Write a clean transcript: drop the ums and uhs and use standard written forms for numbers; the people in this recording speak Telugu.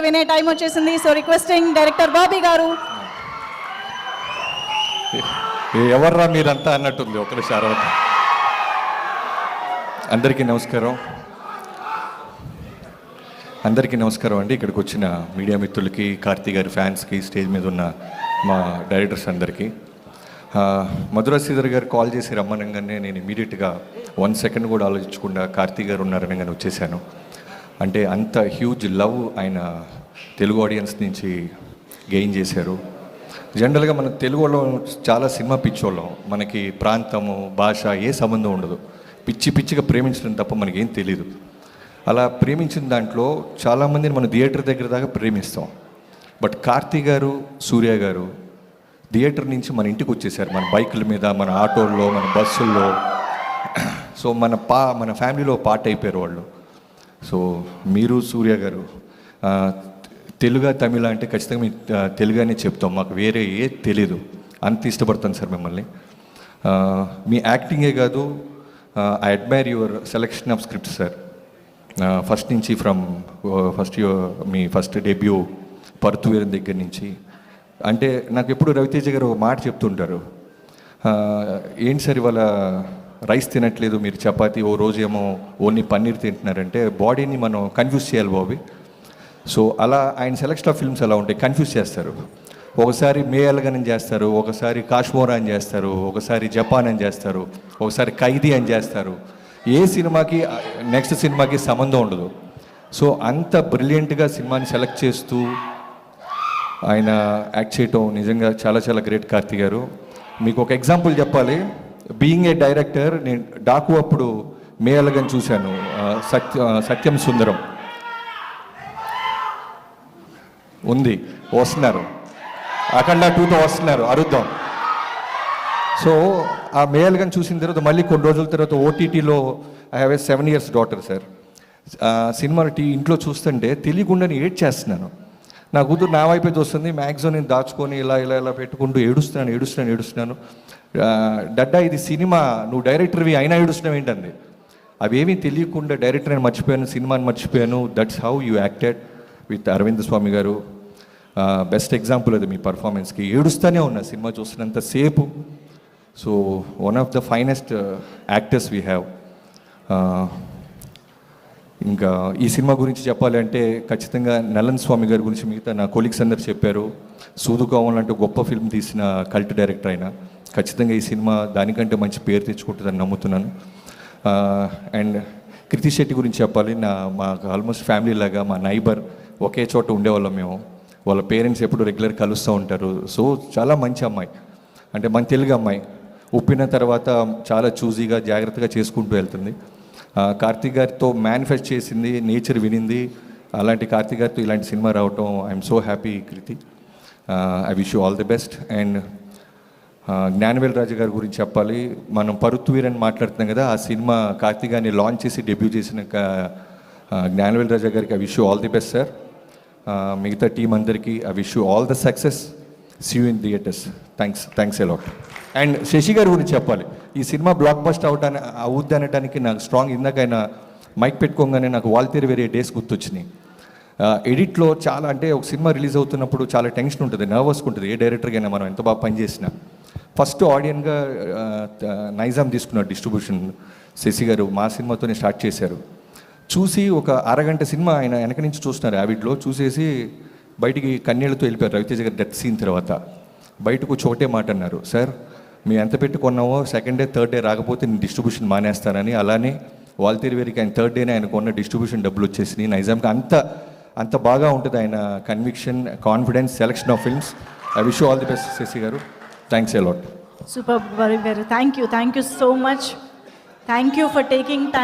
వినే టైం వచ్చేసింది. సో రిక్వెస్టింగ్ డైరెక్టర్ బాబీ గారు. ఎవర్రా మీరంతా అన్నట్టుంది ఒకసారి. అందరికీ నమస్కారం. అండి. ఇక్కడికి వచ్చిన మీడియా మిత్రులకి, కార్తీ గారి ఫ్యాన్స్కి, స్టేజ్ మీద ఉన్న మా డైరెక్టర్స్ అందరికీ. మధురా శ్రీధర్ గారు కాల్ చేసి రమ్మనగానే నేను ఇమీడియట్గా 1 సెకండ్ కూడా ఆలోచించకుండా కార్తీ గారు ఉన్నారనగానే వచ్చేసాను. అంటే అంత హ్యూజ్ లవ్ ఆయన తెలుగు ఆడియన్స్ నుంచి గెయిన్ చేశారు. జనరల్గా మన తెలుగు వాళ్ళం చాలా సినిమా పిచ్చోళ్ళం. మనకి ప్రాంతము, భాష ఏ సంబంధం ఉండదు. పిచ్చిగా ప్రేమించడం తప్ప మనకేం తెలీదు. అలా ప్రేమించిన దాంట్లో చాలామందిని మన థియేటర్ దగ్గర దాకా ప్రేమిస్తాం. బట్ కార్తీ గారు, సూర్య గారు థియేటర్ నుంచి మన ఇంటికి వచ్చేసారు. మన బైకుల మీద, మన ఆటోల్లో, మన బస్సుల్లో. సో మన ఫ్యామిలీలో పార్ట్ అయిపోయారు వాళ్ళు. సో మీరు సూర్య గారు తెలుగు, తమిళ అంటే ఖచ్చితంగా మీ తెలుగునే చెప్తాం. మాకు వేరే ఏ తెలీదు. అంత ఇష్టపడతాను సార్ మిమ్మల్ని. మీ యాక్టింగే కాదు, I admire your selection of script sir. First నుంచి మీ ఫస్ట్ డెబ్యూ పరుతువీరం దగ్గర నుంచి. అంటే నాకు ఎప్పుడు రవితేజ గారు ఒక మాట చెప్తుంటారు, ఏంటి సార్ ఇవాళ రైస్ తినట్లేదు, మీరు చపాతి, ఓ రోజు ఏమో ఓన్లీ పన్నీర్ తింటున్నారంటే బాడీని మనం కన్ఫ్యూజ్ చేయాలి బాబీ. సో అలా ఆయన సెలెక్షన్ ఆఫ్ ఫిల్మ్స్ అలా ఉంటాయి, కన్ఫ్యూజ్ చేస్తారు. ఒకసారి మే అలగన్ అని చేస్తారు, ఒకసారి కాశ్మోరా అని చేస్తారు, ఒకసారి జపాన్ అని చేస్తారు, ఒకసారి ఖైదీ అని చేస్తారు. ఏ సినిమాకి నెక్స్ట్ సినిమాకి సంబంధం ఉండదు. సో అంత బ్రిలియంట్గా సినిమాని సెలెక్ట్ చేస్తూ ఆయన యాక్ట్ చేయటం నిజంగా చాలా చాలా గ్రేట్ కార్తీ గారు. మీకు ఒక ఎగ్జాంపుల్ చెప్పాలి. బీయింగ్ ఏ డైరెక్టర్, నేను డాకు అప్పుడు మే అలగన్ చూశాను, సత్యం సుందరం ఉంది, వస్తున్నారు, అఖండ 2తో వస్తున్నారు, అరుద్దాం. సో ఆ మే అలగన్ చూసిన తర్వాత మళ్ళీ కొన్ని రోజుల తర్వాత ఓటీటీలో I have a 7 years daughter sir. Cinema ఇంట్లో చూస్తుంటే తెలియకుండానే ఏడ్ చేస్తున్నాను. నా కూతురు నా వైపే చూస్తుంది, మ్యాక్సిమం నేను దాచుకొని ఇలా పెట్టుకుంటూ ఏడుస్తున్నాను. డడ్డా ఇది సినిమా, నువ్వు డైరెక్టర్వి అయినా ఏడుస్తున్నావు ఏంటంది. అవేమీ తెలియకుండా డైరెక్టర్ అని మర్చిపోయాను, సినిమాని మర్చిపోయాను. That's how you acted with Arvind Swami గారు. బెస్ట్ ఎగ్జాంపుల్ అది మీ పర్ఫార్మెన్స్కి. ఏడుస్తూనే ఉన్నా సినిమా చూస్తున్నంత సేపు. So one of the finest actors we have. ఇంకా ఈ సినిమా గురించి చెప్పాలి అంటే ఖచ్చితంగా నలన్ స్వామి గారి గురించి మిగతా నా కొలీగ్స్ అందరు చెప్పారు. సూదుకోవం లాంటి గొప్ప ఫిల్మ్ తీసిన కల్ట్ డైరెక్టర్ అయినా ఖచ్చితంగా ఈ సినిమా దానికంటే మంచి పేరు తెచ్చుకుంటుందని నమ్ముతున్నాను. అండ్ కృతి శెట్టి గురించి చెప్పాలి. మాకు ఆల్మోస్ట్ ఫ్యామిలీ లాగా, మా నైబర్, ఒకే చోట ఉండేవాళ్ళం మేము. వాళ్ళ పేరెంట్స్ ఎప్పుడు రెగ్యులర్ కలుస్తూ ఉంటారు. సో చాలా మంచి అమ్మాయి, అంటే మన తెలుగు అమ్మాయి. ఉప్పిన తర్వాత చాలా చూజీగా, జాగ్రత్తగా చేసుకుంటూ వెళ్తుంది. కార్తీక్ గారితో మేనిఫెస్ట్ చేసింది, నేచర్ వినింది. అలాంటి కార్తీక్ గారితో ఇలాంటి సినిమా రావటం I'm so happy Kriti. I wish you all the best. And Gnanavel Raju గారి గురించి చెప్పాలి. మనం పరుత్వీర్ అని మాట్లాడుతున్నాం కదా, ఆ సినిమా కార్తీక్ గారిని లాంచ్ చేసి డెబ్యూ చేసిన జ్ఞానవేల్ రాజా గారికి I wish you all the best sir. మిగతా టీం అందరికీ I wish you all the success. See you in theatres. Thanks a lot. And Sasi గారి గురించి చెప్పాలి. ఈ సినిమా బ్లాక్ బస్ట్ అవుద్ది అనడానికి నాకు స్ట్రాంగ్, ఇందాక ఆయన మైక్ పెట్టుకోగానే నాకు వాల్తేరు వేరే డేస్ గుర్తొచ్చినాయి. ఎడిట్లో చాలా, అంటే ఒక సినిమా రిలీజ్ అవుతున్నప్పుడు చాలా టెన్షన్ ఉంటుంది, నర్వస్గా ఉంటుంది. ఏ డైరెక్టర్కైనా మనం ఎంత బాగా పనిచేసినా. ఫస్ట్ ఆడియన్గా నైజాం తీసుకున్నారు డిస్ట్రిబ్యూషన్. శశి గారు మా సినిమాతోనే స్టార్ట్ చేశారు. చూసి ఒక అరగంట సినిమా ఆయన వెనక నుంచి చూస్తున్నారు యావిడ్లో. చూసేసి బయటికి కన్నీళ్లతో వెళ్ళిపోయారు. రవితేజ గారు డెత్ సీన్ తర్వాత బయటకు చోటే మాట అన్నారు, సార్ మేము ఎంత పెట్టుకున్నామో సెకండ్ డే, థర్డ్ డే రాకపోతే నేను డిస్ట్రిబ్యూషన్ మానేస్తానని. అలానే వాల్తేరు వేరికి ఆయన థర్డ్ డేనే ఆయనకు ఉన్న డిస్ట్రిబ్యూషన్ డబ్బులు వచ్చేసినాయి. నైజాంకి అంత బాగా ఉంటుంది ఆయన conviction, confidence, selection of films. I wish all the best Sasi గారు. Thanks a lot. సూపర్ గారు. Thank you so much. Thank you for taking time.